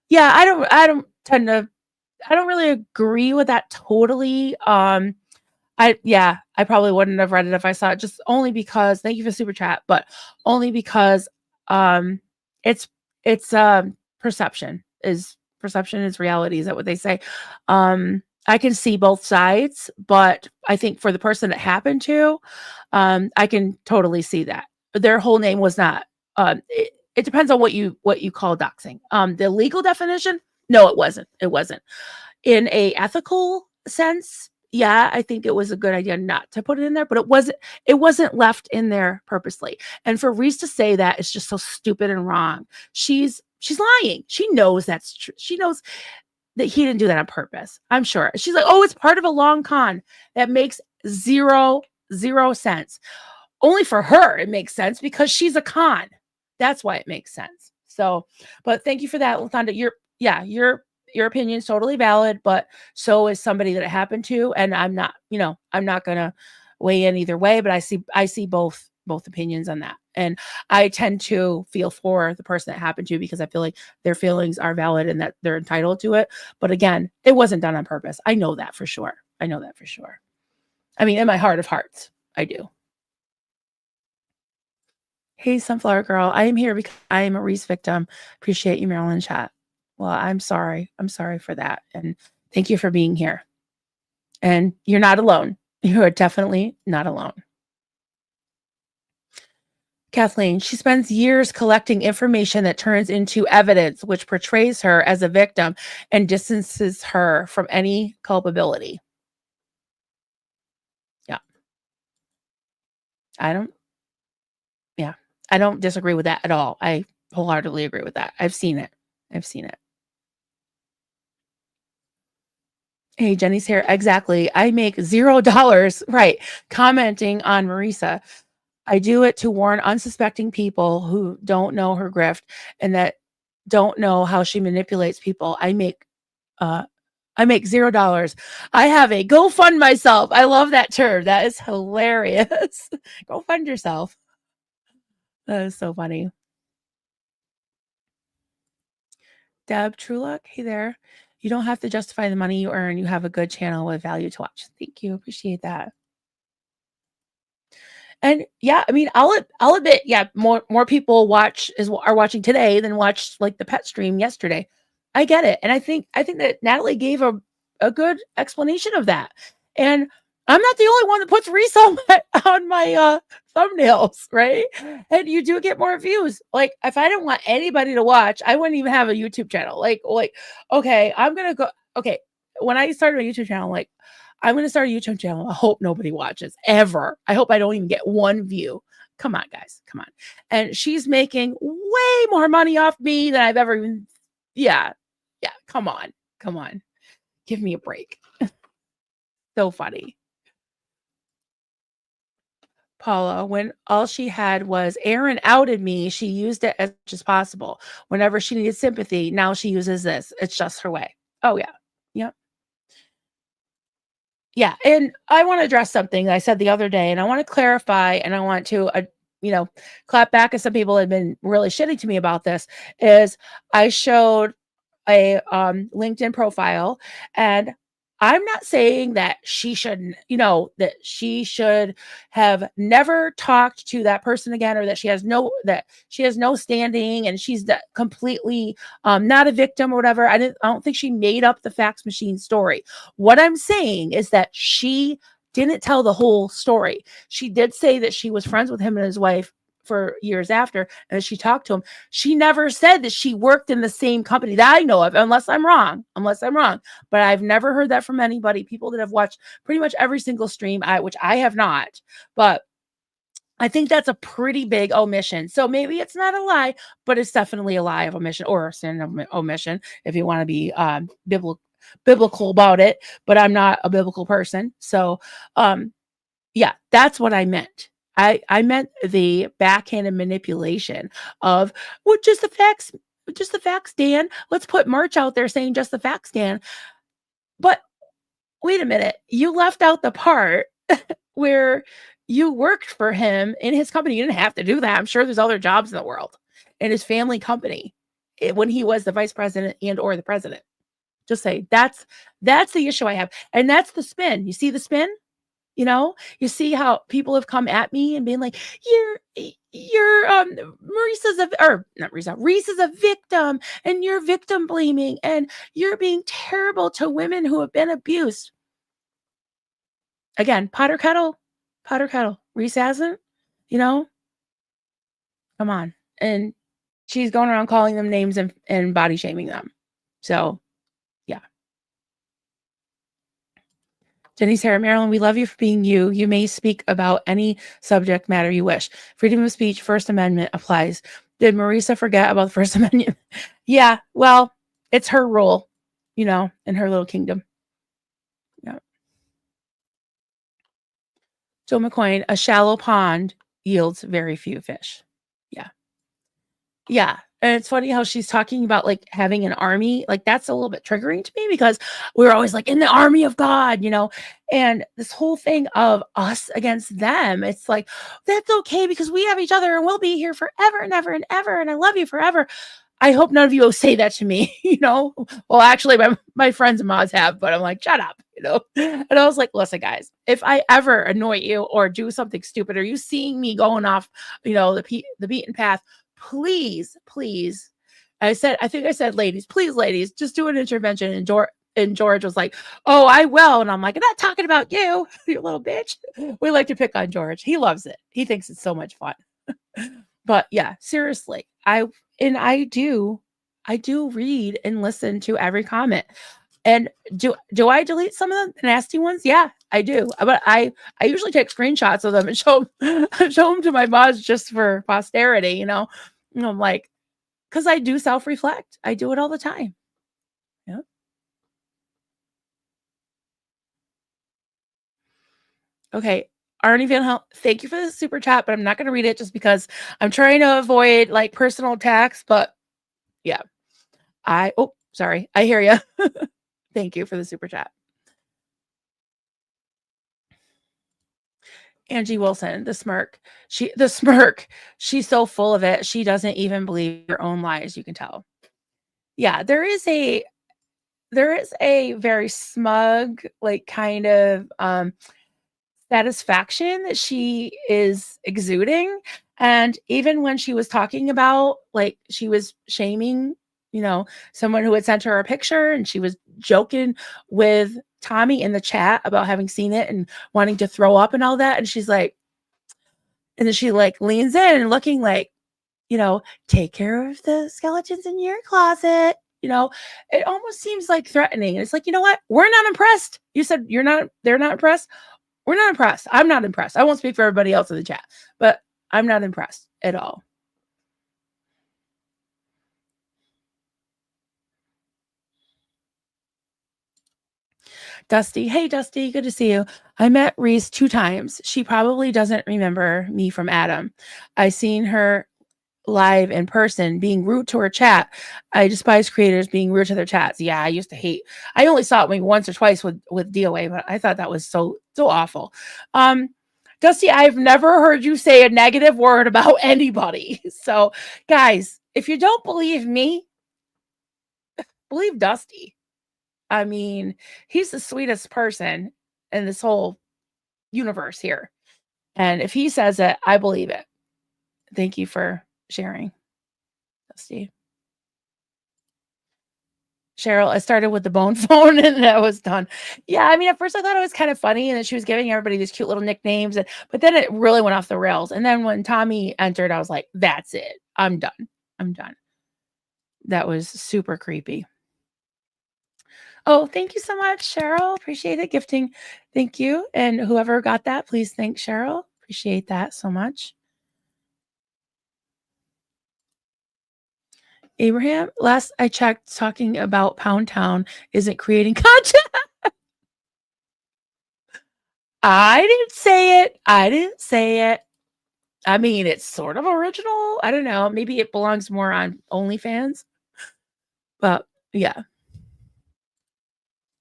Yeah, I don't really agree with that totally. I probably wouldn't have read it if I saw it, just only because, thank you for super chat, but only because um it's perception is reality. Is that what they say? I can see both sides, but I think for the person that happened to, I can totally see that. Their whole name was not it depends on what you call doxing. The legal definition, no, it wasn't. It wasn't. In a ethical sense, yeah, I think it was a good idea not to put it in there, but it wasn't left in there purposely. And for Reese to say that is just so stupid and wrong. She's lying. She knows that's true. She knows that he didn't do that on purpose. I'm sure. She's like, "Oh, it's part of a long con." That makes zero sense. Only for her it makes sense because she's a con. That's why it makes sense. So, but thank you for that, Lathonda. Your opinion is totally valid, but so is somebody that it happened to. And I'm not gonna weigh in either way, but I see both opinions on that. And I tend to feel for the person that happened to because I feel like their feelings are valid and that they're entitled to it. But again, it wasn't done on purpose. I know that for sure. I know that for sure. I mean, in my heart of hearts, I do. Hey, Sunflower Girl. I am here because I am a Reese victim. Appreciate you, Marilyn chat. Well, I'm sorry. I'm sorry for that. And thank you for being here. And you're not alone. You are definitely not alone. Kathleen, she spends years collecting information that turns into evidence, which portrays her as a victim and distances her from any culpability. Yeah. I don't, yeah. I don't disagree with that at all. I wholeheartedly agree with that. I've seen it. I've seen it. Hey, Jenny's here. Exactly. I make $0. Right. Commenting on Marisa. I do it to warn unsuspecting people who don't know her grift and that don't know how she manipulates people. I make $0. I have a go fund myself. I love that term. That is hilarious. Go fund yourself. That is so funny. Deb Truelock, hey there. You don't have to justify the money you earn. You have a good channel with value to watch. Thank you. Appreciate that. And yeah, I mean, I'll admit, yeah, more people are watching today than watched like the pet stream yesterday. I get it, and I think that Natalie gave a good explanation of that. And I'm not the only one that puts Reese on my thumbnails, right? And you do get more views. Like if I didn't want anybody to watch, I wouldn't even have a YouTube channel. Like okay, I'm gonna go. Okay, when I started my YouTube channel, like I'm going to start a YouTube channel. I hope nobody watches ever. I hope I don't even get one view. Come on, guys. Come on. And she's making way more money off me than I've ever even. Yeah. Yeah. Come on. Come on. Give me a break. So funny. Paula, when all she had was Aaron outed me, she used it as much as possible. Whenever she needed sympathy, now she uses this. It's just her way. Oh, yeah. Yep. Yeah. And I want to address something I said the other day, and I want to clarify, and I want to, you know, clap back at some people have been really shitty to me about this. Is I showed a LinkedIn profile, and I'm not saying that she shouldn't, that she should have never talked to that person again, or that she has no standing and she's completely not a victim or whatever. I don't think she made up the fax machine story. What I'm saying is that she didn't tell the whole story. She did say that she was friends with him and his wife for years after, and she talked to him. She never said that she worked in the same company that I know of, unless I'm wrong. But I've never heard that from anybody. People that have watched pretty much every single stream, which I have not. But I think that's a pretty big omission. So maybe it's not a lie, but it's definitely a lie of omission, or a sin of omission, if you want to be biblical about it. But I'm not a biblical person, so yeah, that's what I meant. I meant the backhanded manipulation of, well, just the facts, Dan. Let's put merch out there saying just the facts, Dan. But wait a minute, you left out the part where you worked for him in his company. You didn't have to do that. I'm sure there's other jobs in the world in his family company when he was the vice president and or the president. Just say that's the issue I have, and that's the spin. You see the spin? You see how people have come at me and being like, you're Marissa's or not Marissa, Reese is a victim, and you're victim blaming, and you're being terrible to women who have been abused. Again, potter kettle. Reese hasn't, come on. And she's going around calling them names and body shaming them. So yeah. Jenny Sarah Marilyn, we love you for being you. You may speak about any subject matter you wish. Freedom of speech, First Amendment applies. Did Marisa forget about the First Amendment? Yeah, well, it's her rule, in her little kingdom. Yeah. Joe McCoy, a shallow pond yields very few fish. Yeah. Yeah. And it's funny how she's talking about like having an army. Like that's a little bit triggering to me, because we're always like in the army of God, and this whole thing of us against them. It's like, that's okay because we have each other and we'll be here forever and ever and ever. And I love you forever. I hope none of you will say that to me, Well, actually, my friends and mods have, but I'm like, shut up, And I was like, listen, guys, if I ever annoy you or do something stupid, or you seeing me going off, the beaten path, please, please. I think I said, ladies, please, ladies, just do an intervention. And George was like, oh, I will. And I'm like, I'm not talking about you, you little bitch. We like to pick on George. He loves it. He thinks it's so much fun. But yeah, seriously, I do read and listen to every comment. And do I delete some of the nasty ones? Yeah, I do. But I usually take screenshots of them and show them to my mods just for posterity, And I'm like, because I do self-reflect. I do it all the time. Yeah. Okay. Arnie Van Hel, thank you for the super chat, but I'm not going to read it just because I'm trying to avoid like personal attacks. But yeah, sorry. I hear you. Thank you for the super chat. Angie Wilson, the smirk. She's so full of it. She doesn't even believe her own lies. You can tell. Yeah, there is a very smug, like kind of satisfaction that she is exuding. And even when she was talking about, like, she was shaming, someone who had sent her a picture, and she was joking with Tommy in the chat about having seen it and wanting to throw up and all that. And she's like, and then she like leans in and looking like, take care of the skeletons in your closet. It almost seems like threatening. It's like, you know what? We're not impressed. You said they're not impressed. We're not impressed. I'm not impressed. I won't speak for everybody else in the chat, but I'm not impressed at all. Dusty. Hey, Dusty. Good to see you. I met Reese 2 times. She probably doesn't remember me from Adam. I seen her live in person being rude to her chat. I despise creators being rude to their chats. Yeah, I used to hate. I only saw it maybe once or twice with DOA, but I thought that was so awful. Dusty, I've never heard you say a negative word about anybody. So, guys, if you don't believe me, believe Dusty. I mean, he's the sweetest person in this whole universe here. And if he says it, I believe it. Thank you for sharing, Dusty. Cheryl, I started with the bone phone and that was done. Yeah, I mean, at first I thought it was kind of funny and that she was giving everybody these cute little nicknames, but then it really went off the rails. And then when Tommy entered, I was like, that's it. I'm done. I'm done. That was super creepy. Oh, thank you so much, Cheryl. Appreciate it. Gifting. Thank you. And whoever got that, please thank Cheryl. Appreciate that so much. Abraham, last I checked, talking about Pound Town isn't creating content. I didn't say it. I didn't say it. I mean, it's sort of original. I don't know. Maybe it belongs more on OnlyFans. But yeah.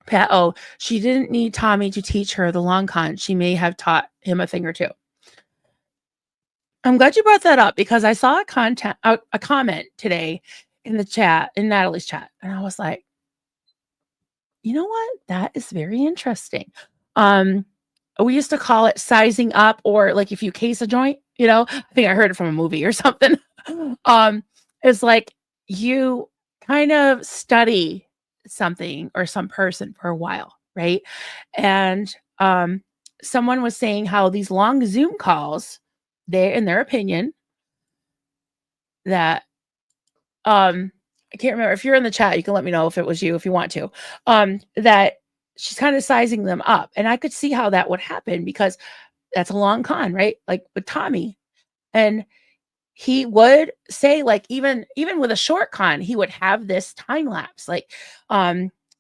Pat, oh, she didn't need Tommy to teach her the long con. She may have taught him a thing or two. I'm glad you brought that up because I saw a comment today in the chat, in Natalie's chat, and I was like, you know what? That is very interesting. We used to call it sizing up, or like if you case a joint, I think I heard it from a movie or something. It's like you kind of study something or some person for a while, right? And someone was saying how these long Zoom calls, in their opinion, that I can't remember. If you're in the chat, you can let me know if it was you, if you want to. That she's kind of sizing them up. And I could see how that would happen because that's a long con, right? Like with Tommy. And he would say, like, even with a short con, he would have this time lapse. Like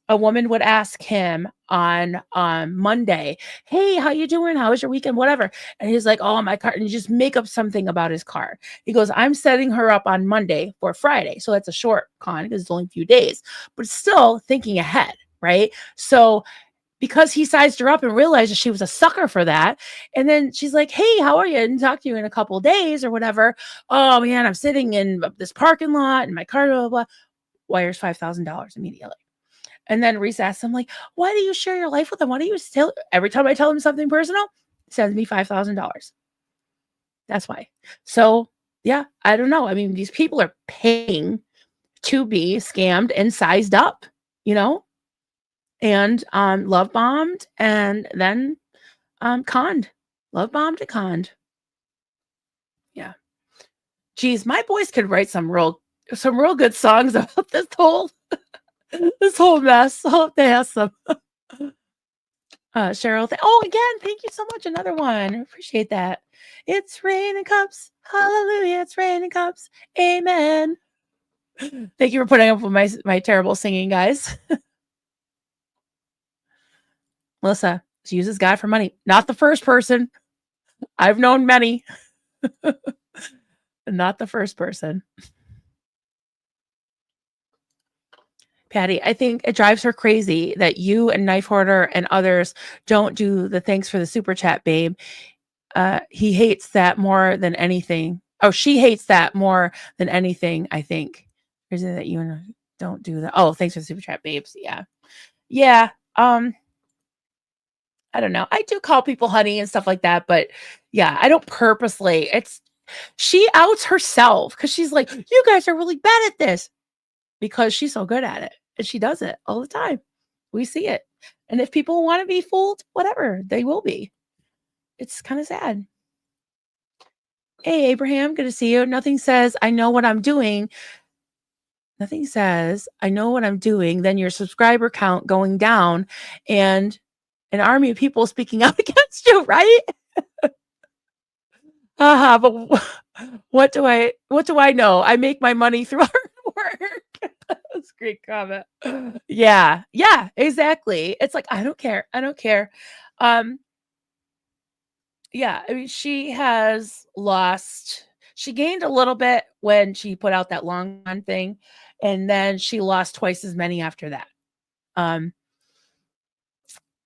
a woman would ask him on Monday, hey, how you doing? How was your weekend? Whatever. And he's like, oh, my car. And you just make up something about his car. He goes, I'm setting her up on Monday for Friday. So that's a short con because it's only a few days, but still thinking ahead, right? So because he sized her up and realized that she was a sucker for that. And then she's like, hey, how are you? And talk to you in a couple of days or whatever. Oh man, I'm sitting in this parking lot and my car, blah, blah, blah. Wires $5,000 immediately. And then Reese asks him, like, why do you share your life with him? Why do you still, every time I tell him something personal, he sends me $5,000. That's why. So yeah, I don't know. I mean, these people are paying to be scammed and sized up, and love bombed and then conned. Love bombed and conned. Yeah. Geez, my boys could write some real good songs about this whole mess. Oh, they have some. Cheryl, again, thank you so much. Another one. Appreciate that. It's raining cups. Hallelujah. It's raining cups. Amen. Thank you for putting up with my terrible singing, guys. Melissa, she uses God for money. Not the first person. I've known many. Not the first person. Patty, I think it drives her crazy that you and Knife Hoarder and others don't do the thanks for the super chat, babe. He hates that more than anything. Oh, she hates that more than anything, I think. Is it that you don't do that? Oh, thanks for the super chat, babes. Yeah. Yeah. I don't know. I do call people honey and stuff like that, but yeah, I don't purposely. She outs herself because she's like, you guys are really bad at this because she's so good at it. And she does it all the time. We see it. And if people want to be fooled, whatever, they will be. It's kind of sad. Hey, Abraham, good to see you. Nothing says, I know what I'm doing. Nothing says, I know what I'm doing. Then your subscriber count going down and an army of people speaking out against you, right? But what do I know? I make my money through hard work. That's a great comment. Yeah. Yeah, exactly. It's like, I don't care. I don't care. Um, yeah, I mean, she gained a little bit when she put out that long run thing, and then she lost twice as many after that. Um,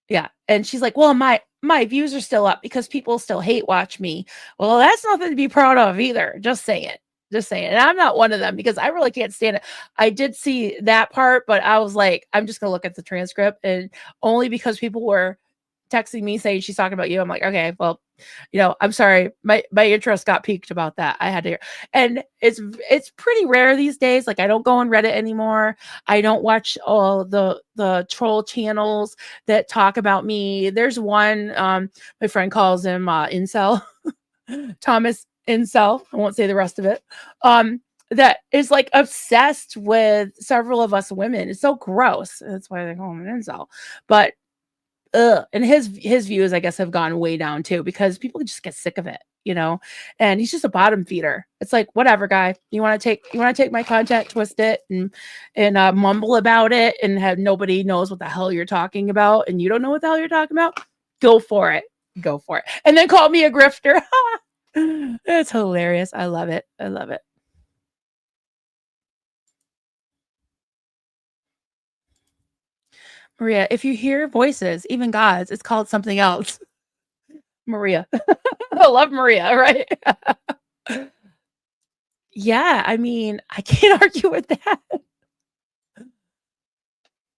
yeah, and she's like, "Well, my views are still up because people still hate watch me." Well, that's nothing to be proud of either. Just saying. Just saying. And I'm not one of them because I really can't stand it. I did see that part, but I was like, I'm just gonna look at the transcript, and only because people were texting me saying she's talking about you. I'm like, okay, well, I'm sorry. My interest got piqued about that. I had to hear. And it's pretty rare these days. Like I don't go on Reddit anymore. I don't watch all the troll channels that talk about me. There's one my friend calls him Incel, Thomas Incel. I won't say the rest of it. That is like obsessed with several of us women. It's so gross. That's why they call him an incel. But and his views, I guess, have gone way down too because people just get sick of it, and he's just a bottom feeder. It's like, whatever, guy, you want to take my content, twist it and mumble about it and have nobody knows what the hell you're talking about and you don't know what the hell you're talking about. Go for it. And then call me a grifter. It's hilarious. I love it. Maria, if you hear voices, even God's, it's called something else. Maria. I love Maria, right? Yeah, I mean, I can't argue with that.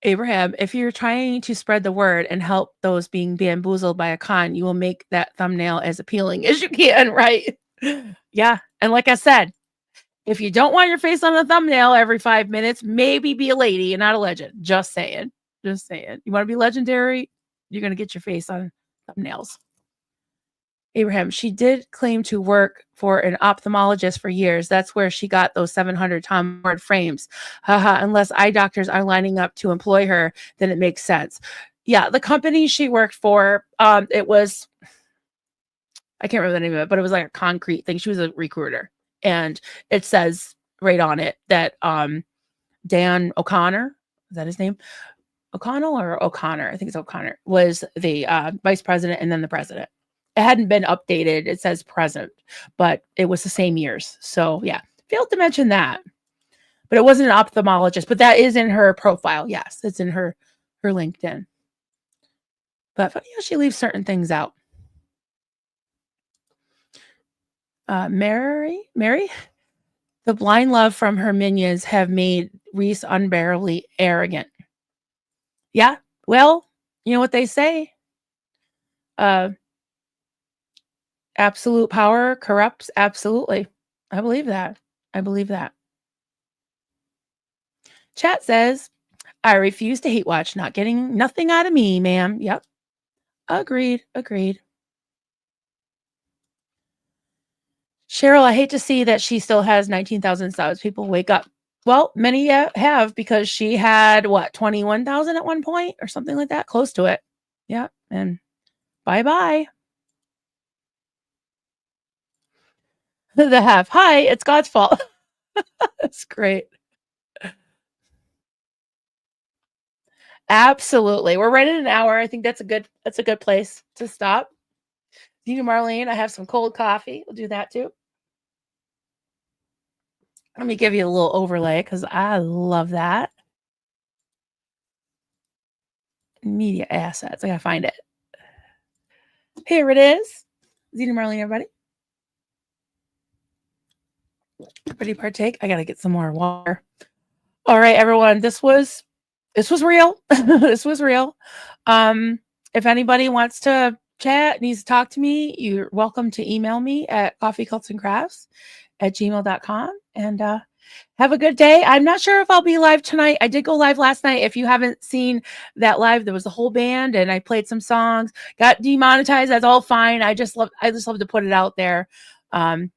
Abraham, if you're trying to spread the word and help those being bamboozled by a con, you will make that thumbnail as appealing as you can, right? Yeah. And like I said, if you don't want your face on a thumbnail every 5 minutes, maybe be a lady and not a legend. Just saying. You want to be legendary? You're going to get your face on thumbnails. Abraham, she did claim to work for an ophthalmologist for years. That's where she got those 700 Tom Ford frames. Haha, unless eye doctors are lining up to employ her, then it makes sense. Yeah, the company she worked for, it was, I can't remember the name of it, but it was like a concrete thing. She was a recruiter. And it says right on it that Dan O'Connor, is that his name? O'Connell or O'Connor? I think it's O'Connor, was the vice president and then the president. It hadn't been updated. It says present, but it was the same years. So yeah, failed to mention that. But it wasn't an ophthalmologist, but that is in her profile. Yes, it's in her LinkedIn. But funny how she leaves certain things out. Mary, the blind love from her minions have made Reese unbearably arrogant. Yeah, well, you know what they say. Absolute power corrupts absolutely. I believe that. Chat says, I refuse to hate watch. Not getting nothing out of me, ma'am. Yep. Agreed. Cheryl, I hate to see that she still has 19,000 subs. People wake up. Well, many have because she had 21,000 at one point or something like that, close to it. Yeah, and bye. The have. Hi, it's God's fault. That's great. Absolutely. We're right at an hour. I think that's a good place to stop. You, Marlene, I have some cold coffee. We'll do that too. Let me give you a little overlay because I love that. Media assets. I gotta find it. Here it is. Zena, Marlene, everybody. Everybody partake. I gotta get some more water. All right, everyone. This was real. This was real. If anybody wants to chat, needs to talk to me, you're welcome to email me at coffeecultsandcrafts@gmail.com. And have a good day. I'm not sure if I'll be live tonight. I did go live last night. If you haven't seen that live, there was a whole band and I played some songs, got demonetized. That's all fine. I just love to put it out there and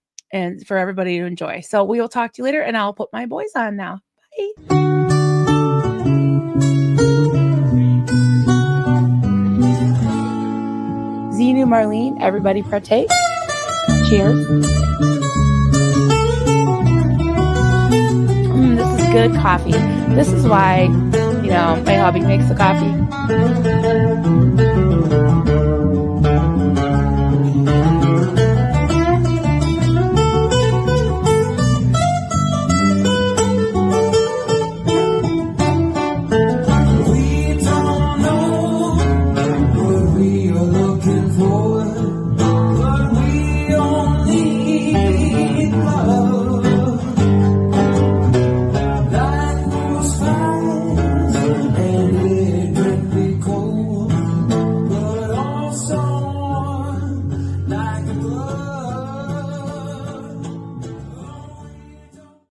for everybody to enjoy. So we will talk to you later, and I'll put my boys on now. Bye. Zenu, Marlene, everybody partake. Cheers. This is good coffee. This is why, my hubby makes the coffee. Like a